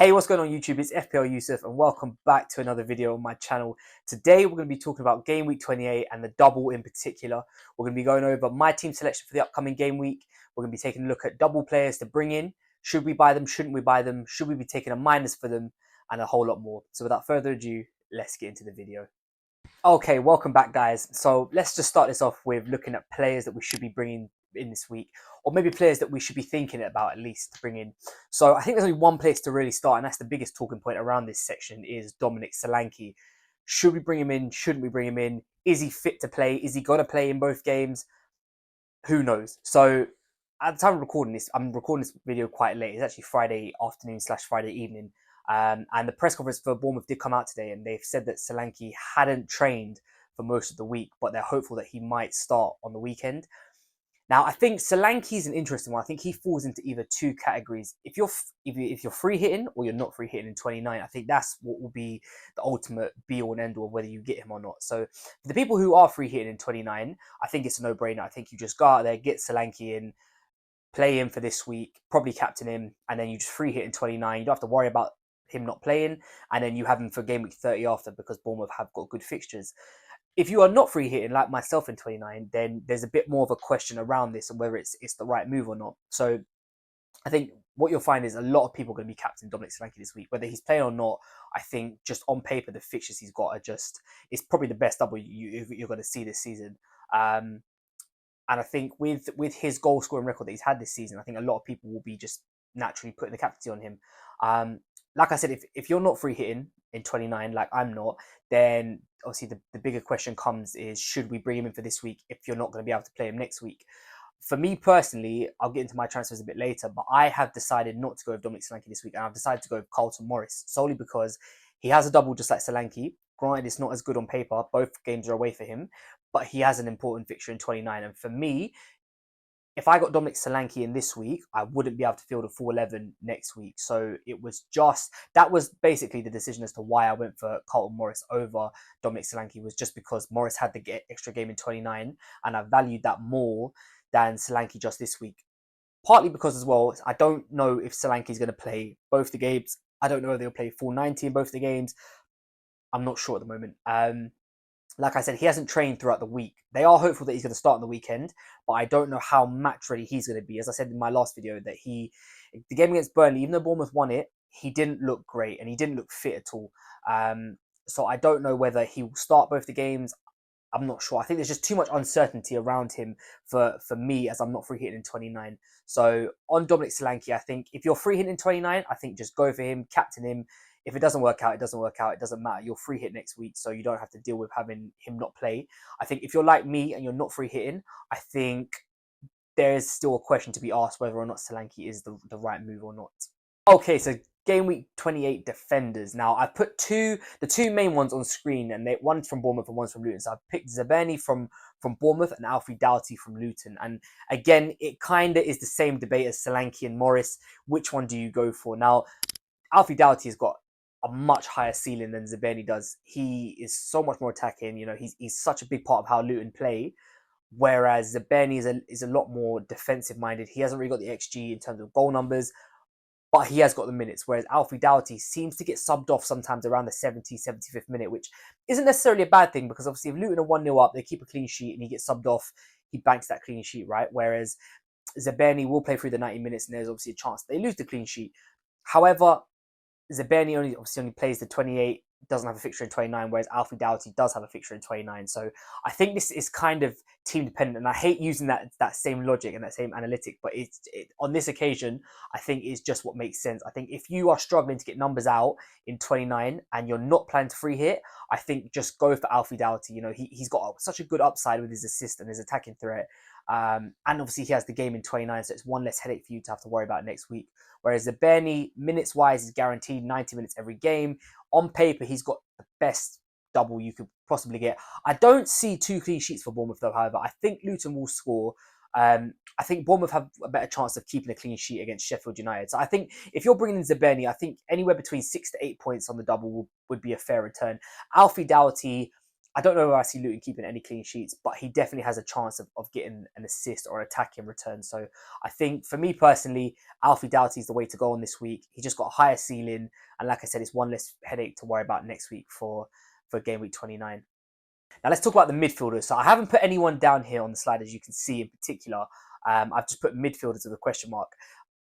Hey, what's going on YouTube? It's FPL Yusuf and welcome back to another video on my channel. Today we're going to be talking about game week 28 and the double in particular. We're going to be going over my team selection for the upcoming game week. We're going to be taking a look at double players to bring in. Should we buy them? Shouldn't we buy them? Should we be taking a minus for them? And a whole lot more. So without further ado, let's get into the video. Okay, welcome back guys. So let's just start this off with looking at players that we should be bringing in this week, or maybe players that we should be thinking about at least to bring in. So I think there's only one place to really start, and that's the biggest talking point around this section is Dominic Solanke. Should we bring him in? Shouldn't we bring him in? Is he fit to play? Is he going to play in both games? Who knows? So at the time of recording this, I'm recording this video quite late. It's actually Friday afternoon / Friday evening. And the press conference for Bournemouth did come out today, and they've said that Solanke hadn't trained for most of the week, but they're hopeful that he might start on the weekend. Now, I think Solanke is an interesting one. I think he falls into either two categories. If you're free hitting or you're not free hitting in 29, I think that's what will be the ultimate be all and end all of whether you get him or not. So for the people who are free hitting in 29, I think it's a no-brainer. I think you just go out there, get Solanke in, play him for this week, probably captain him, and then you just free hit in 29. You don't have to worry about him not playing, and then you have him for game week 30 after because Bournemouth have got good fixtures. If you are not free hitting like myself in 29, then there's a bit more of a question around this and whether it's the right move or not. So I think what you'll find is a lot of people are going to be captain Dominic Solanke this week, whether he's playing or not. I think just on paper, the fixtures he's got are just, it's probably the best double you're going to see this season. And I think with his goal scoring record that he's had this season, I think a lot of people will be just naturally putting the captaincy on him. Like I said, if you're not free hitting in 29, like I'm not, then obviously the bigger question comes is, should we bring him in for this week if you're not going to be able to play him next week? For me personally, I'll get into my transfers a bit later, but I have decided not to go with Dominic Solanke this week, and I've decided to go with Carlton Morris, solely because he has a double just like Solanke. Granted, it's not as good on paper. Both games are away for him, but he has an important fixture in 29. And for me, if I got Dominic Solanke in this week, I wouldn't be able to field a full 11 next week. So that was basically the decision as to why I went for Carlton Morris over Dominic Solanke, was just because Morris had the extra game in 29, and I valued that more than Solanke just this week. Partly because as well, I don't know if Solanke is going to play both the games. I don't know if they'll play full 90 in both the games. I'm not sure at the moment. Like I said, he hasn't trained throughout the week. They are hopeful that he's going to start on the weekend, but I don't know how match ready he's going to be. As I said in my last video, that the game against Burnley, even though Bournemouth won it, he didn't look great and he didn't look fit at all. So I don't know whether he will start both the games. I'm not sure. I think there's just too much uncertainty around him for me, as I'm not free hitting in 29. So on Dominic Solanke, I think if you're free hitting in 29, I think just go for him, captain him. If it doesn't work out, it doesn't work out. It doesn't matter. You're free hit next week, so you don't have to deal with having him not play. I think if you're like me and you're not free hitting, I think there is still a question to be asked whether or not Solanke is the right move or not. Okay, so game week 28 defenders. Now I put the two main ones on screen, and one's from Bournemouth and one's from Luton. So I picked Zaberni from Bournemouth and Alfie Doughty from Luton. And again, it kind of is the same debate as Solanke and Morris. Which one do you go for? Now, Alfie Doughty has got a much higher ceiling than Zaberni does. He is so much more attacking. You know, he's such a big part of how Luton play. Whereas Zaberni is a lot more defensive minded. He hasn't really got the XG in terms of goal numbers, but he has got the minutes. Whereas Alfie Doughty seems to get subbed off sometimes around the 70, 75th minute, which isn't necessarily a bad thing, because obviously if Luton are 1-0 up, they keep a clean sheet and he gets subbed off, he banks that clean sheet, right? Whereas Zaberni will play through the 90 minutes and there's obviously a chance they lose the clean sheet. However, Zaberni only plays the 28, doesn't have a fixture in 29, whereas Alfie Doughty does have a fixture in 29. So I think this is kind of team dependent, and I hate using that same logic and that same analytic, but on this occasion, I think it's just what makes sense. I think if you are struggling to get numbers out in 29 and you're not planning to free hit, I think just go for Alfie Doughty. You know, he's got such a good upside with his assist and his attacking threat. And obviously he has the game in 29, so it's one less headache for you to have to worry about next week. Whereas Zaberni, minutes-wise, is guaranteed 90 minutes every game. On paper, he's got the best double you could possibly get. I don't see 2 clean sheets for Bournemouth, though, however. I think Luton will score. I think Bournemouth have a better chance of keeping a clean sheet against Sheffield United. So I think if you're bringing in Zaberni, I think anywhere between 6 to 8 points on the double would be a fair return. Alfie Doughty, I don't know if I see Luton keeping any clean sheets, but he definitely has a chance of getting an assist or attack in return. So I think for me personally, Alfie Doughty is the way to go on this week. He just got a higher ceiling, and like I said, it's one less headache to worry about next week for game week 29. Now let's talk about the midfielders. So I haven't put anyone down here on the slide, as you can see in particular. I've just put midfielders with a question mark.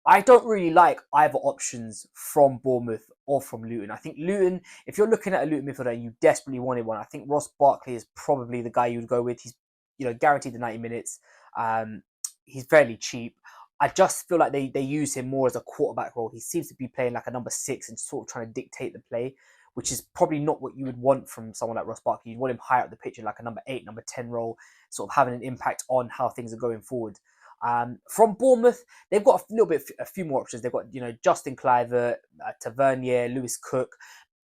I don't really like either options from Bournemouth or from Luton. I think Luton, if you're looking at a Luton midfielder and you desperately wanted one, I think Ross Barkley is probably the guy you would go with. He's, guaranteed the 90 minutes. He's fairly cheap. I just feel like they use him more as a quarterback role. He seems to be playing like a number 6 and sort of trying to dictate the play, which is probably not what you would want from someone like Ross Barkley. You'd want him higher up the pitch in like a number 8, number 10 role, sort of having an impact on how things are going forward. From Bournemouth, they've got a few more options. They've got, Justin Kluivert, Tavernier, Lewis Cook.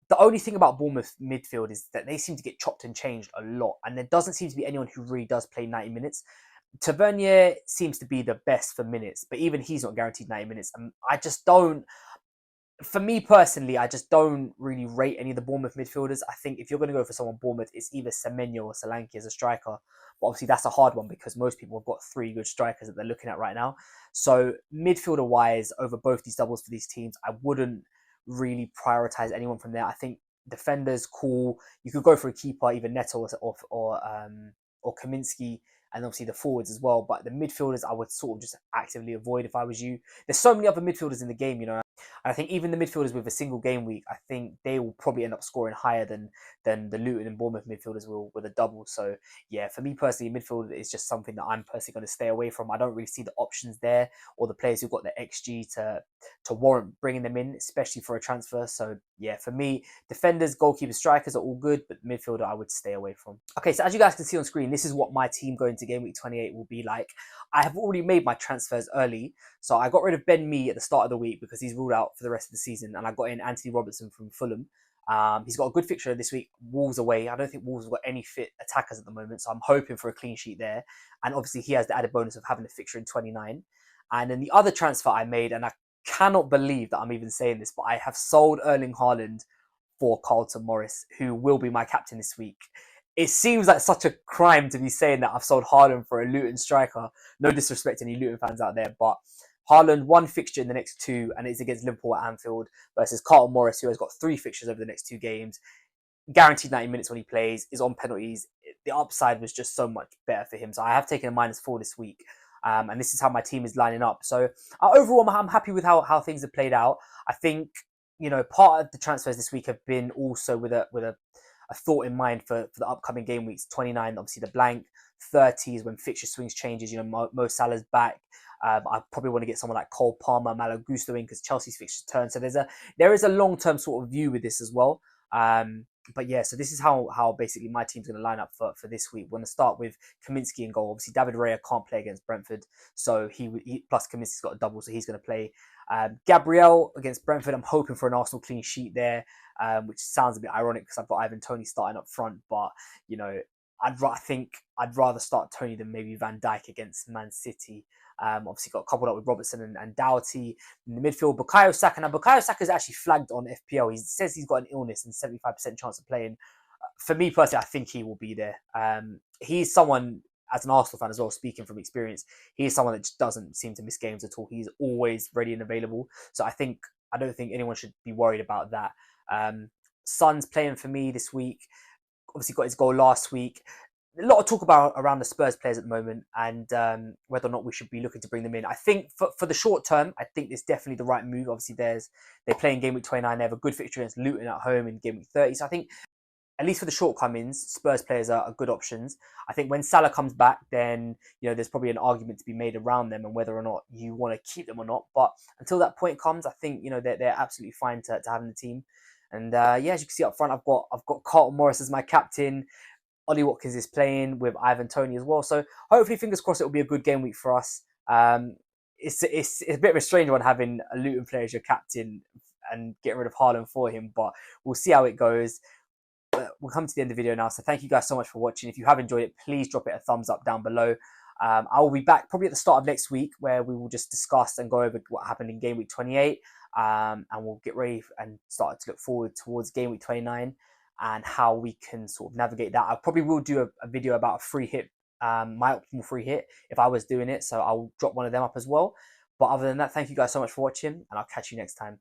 The only thing about Bournemouth midfield is that they seem to get chopped and changed a lot, and there doesn't seem to be anyone who really does play 90 minutes. Tavernier seems to be the best for minutes, but even he's not guaranteed 90 minutes. And I just don't, for me personally, I just don't really rate any of the Bournemouth midfielders. I think if you're going to go for someone Bournemouth, it's either Semenyo or Solanke as a striker. But obviously that's a hard one because most people have got 3 good strikers that they're looking at right now. So midfielder-wise, over both these doubles for these teams, I wouldn't really prioritise anyone from there. I think defenders, cool. You could go for a keeper, either Neto or Kaminsky, and obviously the forwards as well. But the midfielders, I would sort of just actively avoid if I was you. There's so many other midfielders in the game, and I think even the midfielders with a single game week, I think they will probably end up scoring higher than the Luton and Bournemouth midfielders will with a double. So yeah, for me personally, midfield is just something that I'm personally going to stay away from. I don't really see the options there or the players who've got the XG to warrant bringing them in, especially for a transfer. So yeah, for me, defenders, goalkeepers, strikers are all good, but midfielder I would stay away from. Okay, so as you guys can see on screen, this is what my team going to game week 28 will be like. I have already made my transfers early. So I got rid of Ben Mee at the start of the week because he's ruled out for the rest of the season, and I got in Anthony Robertson from Fulham. He's got a good fixture this week. Wolves away. I don't think Wolves have got any fit attackers at the moment, so I'm hoping for a clean sheet there. And obviously he has the added bonus of having a fixture in 29. And then the other transfer I made, and I cannot believe that I'm even saying this, but I have sold Erling Haaland for Carlton Morris, who will be my captain this week. It seems like such a crime to be saying that I've sold Haaland for a Luton striker. No disrespect to any Luton fans out there, but Haaland, 1 fixture in the next 2, and it's against Liverpool at Anfield, versus Carlton Morris, who has got 3 fixtures over the next 2 games. Guaranteed 90 minutes when he plays, is on penalties. The upside was just so much better for him. So I have taken a -4 this week. And this is how my team is lining up. So overall, I'm happy with how things have played out. I think, part of the transfers this week have been also with a thought in mind for the upcoming game weeks. 29, obviously the blank. 30 is when fixture swings changes. Mo Salah's back. I probably want to get someone like Cole Palmer, Malo Gusto in because Chelsea's fixtures turn. So there is a long-term sort of view with this as well. But yeah, so this is how basically my team's going to line up for this week. We're going to start with Kaminsky in goal. Obviously, David Raya can't play against Brentford, so he plus Kaminsky's got a double, so he's going to play. Gabriel against Brentford, I'm hoping for an Arsenal clean sheet there, which sounds a bit ironic because I've got Ivan Toney starting up front, but I think I'd rather start Toney than maybe Van Dijk against Man City. Obviously got coupled up with Robertson and Doughty in the midfield. Bukayo Saka. Now, Bukayo Saka is actually flagged on FPL. He says he's got an illness and 75% chance of playing. For me personally, I think he will be there. He's someone, as an Arsenal fan as well, speaking from experience, he is someone that just doesn't seem to miss games at all. He's always ready and available. So I don't think anyone should be worried about that. Son's playing for me this week. Obviously got his goal last week. A lot of talk about around the Spurs players at the moment and whether or not we should be looking to bring them in. I think for the short term, I think it's definitely the right move. Obviously, they play in game week 29. They have a good fixture against Luton at home in game week 30. So I think, at least for the shortcomings, Spurs players are good options. I think when Salah comes back, then there's probably an argument to be made around them and whether or not you want to keep them or not. But until that point comes, I think they're absolutely fine to have in the team. And as you can see up front, I've got Carlton Morris as my captain. Ollie Watkins is playing with Ivan Toney as well. So hopefully, fingers crossed, it'll be a good game week for us. It's a bit of a strange one having a Luton player as your captain and getting rid of Haaland for him, but we'll see how it goes. We'll come to the end of the video now. So thank you guys so much for watching. If you have enjoyed it, please drop it a thumbs up down below. I will be back probably at the start of next week where we will just discuss and go over what happened in game week 28. And we'll get ready and start to look forward towards game week 29. and how we can sort of navigate that. I probably will do a video about a free hit, my optimal free hit if I was doing it. So I'll drop one of them up as well. But other than that, thank you guys so much for watching, and I'll catch you next time.